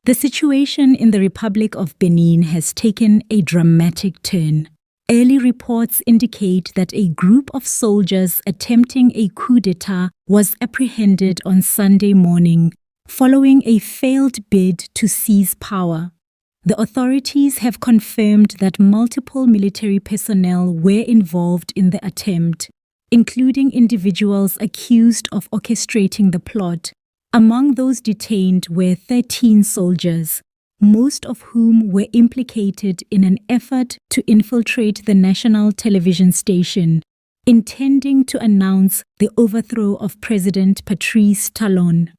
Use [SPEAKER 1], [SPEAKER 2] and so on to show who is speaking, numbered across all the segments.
[SPEAKER 1] The situation in the Republic of Benin has taken a dramatic turn. Early reports indicate that a group of soldiers attempting a coup d'etat was apprehended on Sunday morning, following a failed bid to seize power. The authorities have confirmed that multiple military personnel were involved in the attempt, including individuals accused of orchestrating the plot. Among those detained were 13 soldiers, most of whom were implicated in an effort to infiltrate the national television station, intending to announce the overthrow of President Patrice Talon.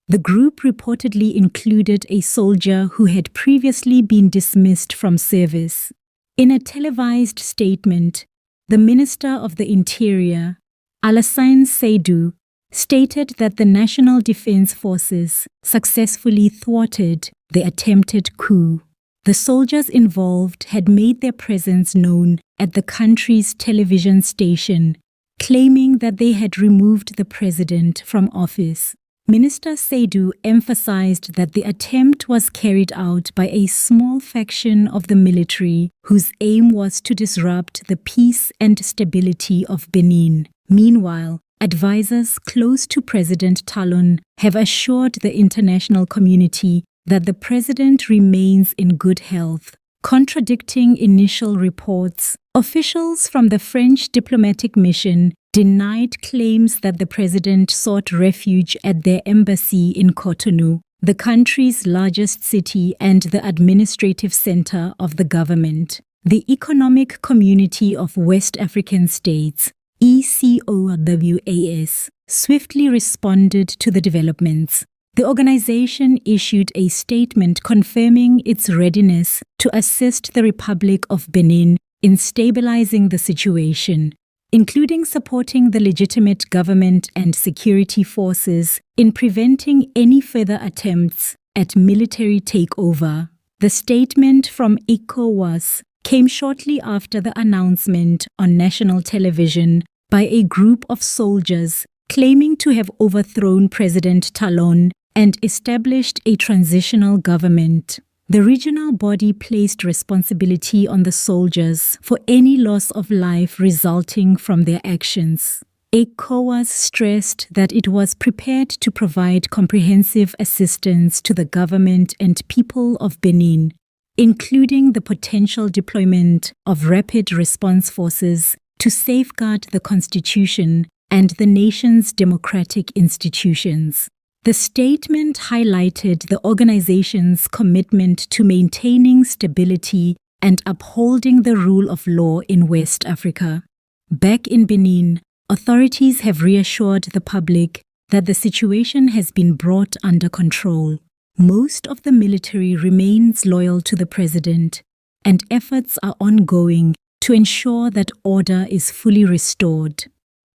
[SPEAKER 1] The group reportedly included a soldier who had previously been dismissed from service. In a televised statement, the Minister of the Interior, Alassane Seydou, stated that the National Defense Forces successfully thwarted the attempted coup. The soldiers involved had made their presence known at the country's television station, claiming that they had removed the president from office. Minister Seydou emphasized that the attempt was carried out by a small faction of the military whose aim was to disrupt the peace and stability of Benin. Meanwhile, advisors close to President Talon have assured the international community that the president remains in good health. Contradicting initial reports, officials from the French diplomatic mission denied claims that the president sought refuge at their embassy in Cotonou, the country's largest city and the administrative center of the government. The Economic Community of West African States, ECOWAS, swiftly responded to the developments. The organization issued a statement confirming its readiness to assist the Republic of Benin in stabilizing the situation, including supporting the legitimate government and security forces in preventing any further attempts at military takeover. The statement from ECOWAS came shortly after the announcement on national television by a group of soldiers claiming to have overthrown President Talon and established a transitional government. The regional body placed responsibility on the soldiers for any loss of life resulting from their actions. ECOWAS stressed that it was prepared to provide comprehensive assistance to the government and people of Benin, including the potential deployment of rapid response forces to safeguard the constitution and the nation's democratic institutions. The statement highlighted the organization's commitment to maintaining stability and upholding the rule of law in West Africa. Back in Benin, authorities have reassured the public that the situation has been brought under control. Most of the military remains loyal to the president, and efforts are ongoing to ensure that order is fully restored.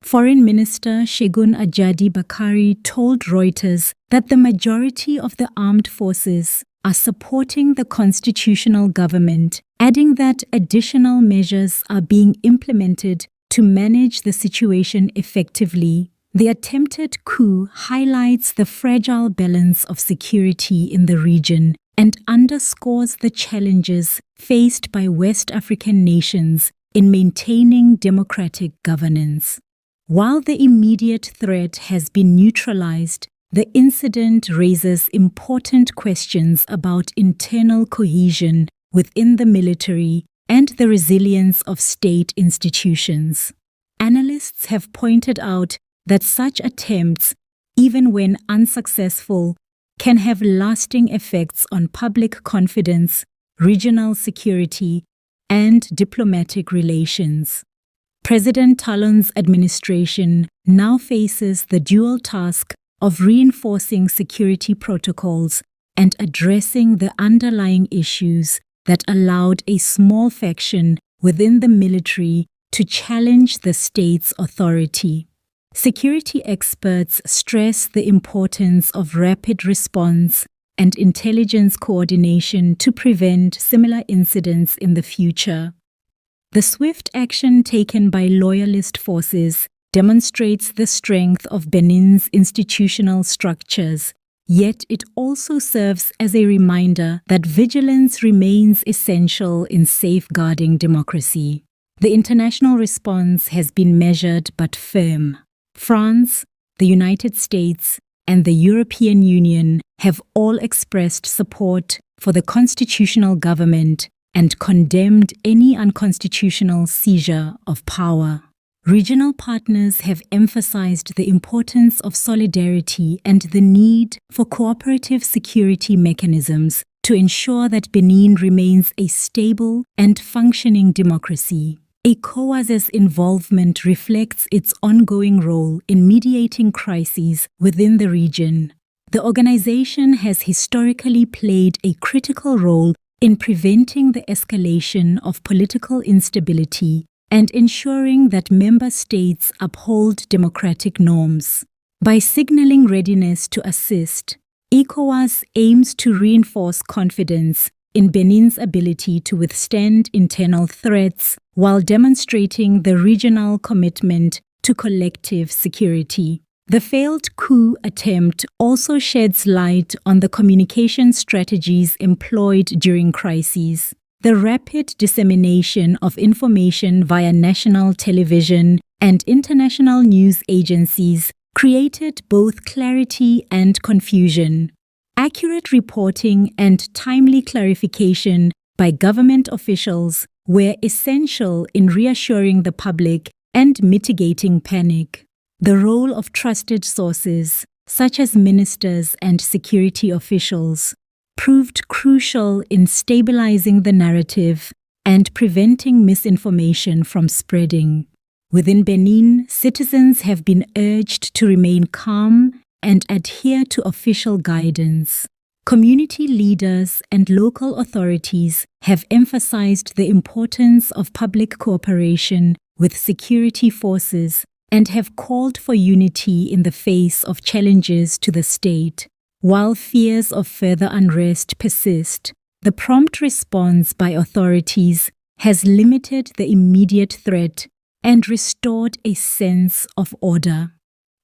[SPEAKER 1] Foreign Minister Segun Ajadi Bakari told Reuters that the majority of the armed forces are supporting the constitutional government, adding that additional measures are being implemented to manage the situation effectively. The attempted coup highlights the fragile balance of security in the region and underscores the challenges faced by West African nations in maintaining democratic governance. While the immediate threat has been neutralized, the incident raises important questions about internal cohesion within the military and the resilience of state institutions. Analysts have pointed out that such attempts, even when unsuccessful, can have lasting effects on public confidence, regional security, and diplomatic relations. President Talon's administration now faces the dual task of reinforcing security protocols and addressing the underlying issues that allowed a small faction within the military to challenge the state's authority. Security experts stress the importance of rapid response and intelligence coordination to prevent similar incidents in the future. The swift action taken by loyalist forces demonstrates the strength of Benin's institutional structures, Yet it also serves as a reminder that vigilance remains essential in safeguarding democracy. The international response has been measured but firm. France, the United States, and the European Union have all expressed support for the constitutional government and condemned any unconstitutional seizure of power. Regional partners have emphasized the importance of solidarity and the need for cooperative security mechanisms to ensure that Benin remains a stable and functioning democracy. ECOWAS's involvement reflects its ongoing role in mediating crises within the region. The organization has historically played a critical role in preventing the escalation of political instability and ensuring that member states uphold democratic norms. By signaling readiness to assist, ECOWAS aims to reinforce confidence in Benin's ability to withstand internal threats while demonstrating the regional commitment to collective security. The failed coup attempt also sheds light on the communication strategies employed during crises. The rapid dissemination of information via national television and international news agencies created both clarity and confusion. Accurate reporting and timely clarification by government officials were essential in reassuring the public and mitigating panic. The role of trusted sources, such as ministers and security officials, proved crucial in stabilizing the narrative and preventing misinformation from spreading. Within Benin, citizens have been urged to remain calm and adhere to official guidance. Community leaders and local authorities have emphasized the importance of public cooperation with security forces and have called for unity in the face of challenges to the state. While fears of further unrest persist, the prompt response by authorities has limited the immediate threat and restored a sense of order.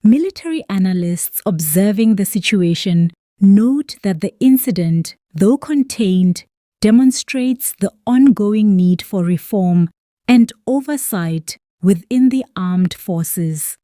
[SPEAKER 1] Military analysts observing the situation note that the incident, though contained, demonstrates the ongoing need for reform and oversight within the armed forces.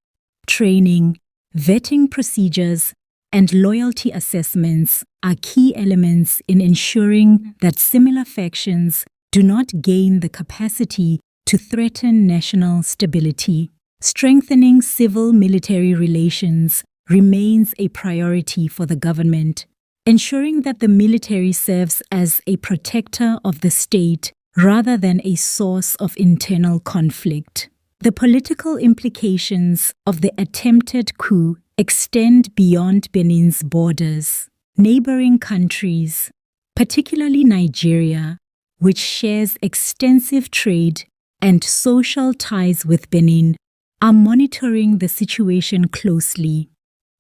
[SPEAKER 1] Training, vetting procedures, and loyalty assessments are key elements in ensuring that similar factions do not gain the capacity to threaten national stability. Strengthening civil-military relations remains a priority for the government, ensuring that the military serves as a protector of the state rather than a source of internal conflict. The political implications of the attempted coup extend beyond Benin's borders. Neighboring countries, particularly Nigeria, which shares extensive trade and social ties with Benin, are monitoring the situation closely.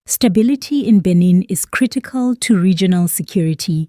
[SPEAKER 1] Stability in Benin is critical to regional security,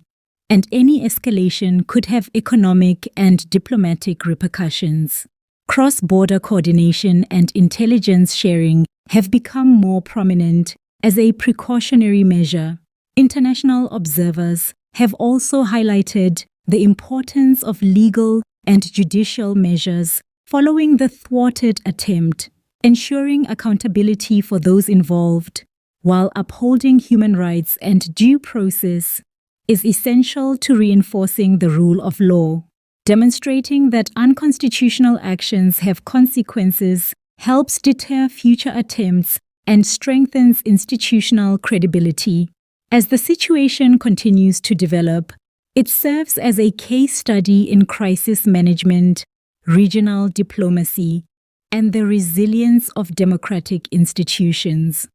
[SPEAKER 1] and any escalation could have economic and diplomatic repercussions. Cross-border coordination and intelligence sharing have become more prominent as a precautionary measure. International observers have also highlighted the importance of legal and judicial measures following the thwarted attempt, ensuring accountability for those involved, while upholding human rights and due process, is essential to reinforcing the rule of law. Demonstrating that unconstitutional actions have consequences helps deter future attempts and strengthens institutional credibility. As the situation continues to develop, it serves as a case study in crisis management, regional diplomacy, and the resilience of democratic institutions.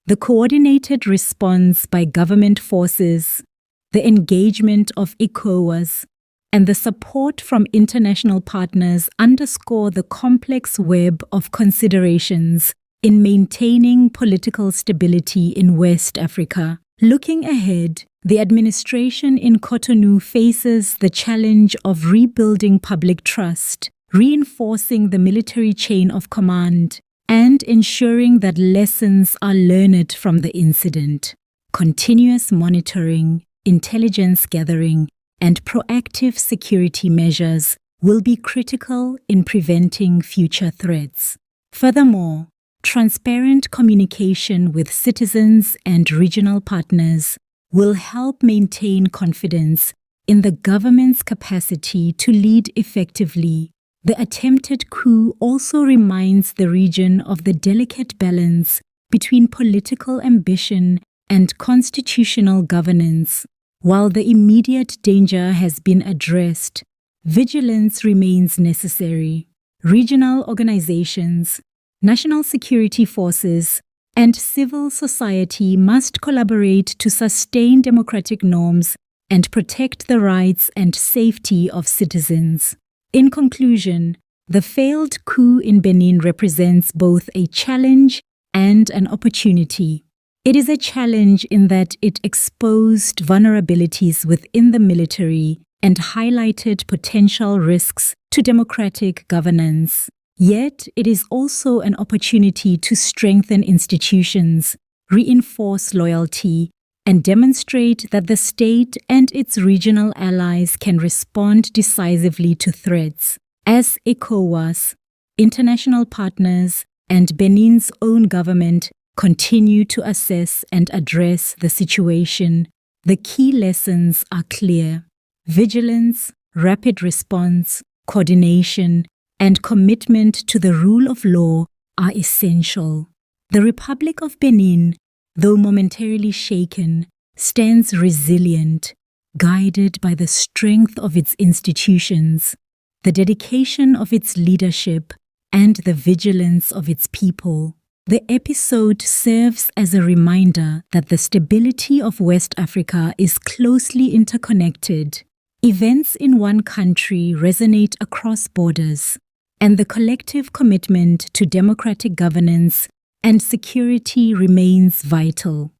[SPEAKER 1] The coordinated response by government forces, the engagement of ECOWAS, and the support from international partners underscore the complex web of considerations in maintaining political stability in West Africa. Looking ahead, the administration in Cotonou faces the challenge of rebuilding public trust, reinforcing the military chain of command, and ensuring that lessons are learned from the incident. continuous monitoring, intelligence gathering, and proactive security measures will be critical in preventing future threats. Furthermore, transparent communication with citizens and regional partners will help maintain confidence in the government's capacity to lead effectively. The attempted coup also reminds the region of the delicate balance between political ambition and constitutional governance. While the immediate danger has been addressed, vigilance remains necessary. Regional organizations, national security forces, and civil society must collaborate to sustain democratic norms and protect the rights and safety of citizens. In conclusion, the failed coup in Benin represents both a challenge and an opportunity. It is a challenge in that it exposed vulnerabilities within the military and highlighted potential risks to democratic governance. Yet, it is also an opportunity to strengthen institutions, reinforce loyalty, and demonstrate that the state and its regional allies can respond decisively to threats. As ECOWAS, international partners, and Benin's own government continue to assess and address the situation, the key lessons are clear. Vigilance, rapid response, coordination, and commitment to the rule of law are essential. The Republic of Benin, though momentarily shaken, stands resilient, guided by the strength of its institutions, the dedication of its leadership, and the vigilance of its people. The episode serves as a reminder that the stability of West Africa is closely interconnected. Events in one country resonate across borders, and the collective commitment to democratic governance and security remains vital.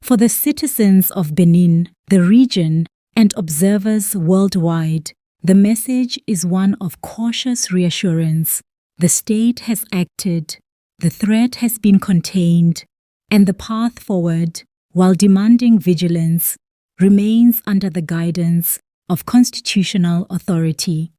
[SPEAKER 1] For the citizens of Benin, the region, and observers worldwide, the message is one of cautious reassurance. The state has acted, the threat has been contained, and the path forward, while demanding vigilance, remains under the guidance of constitutional authority.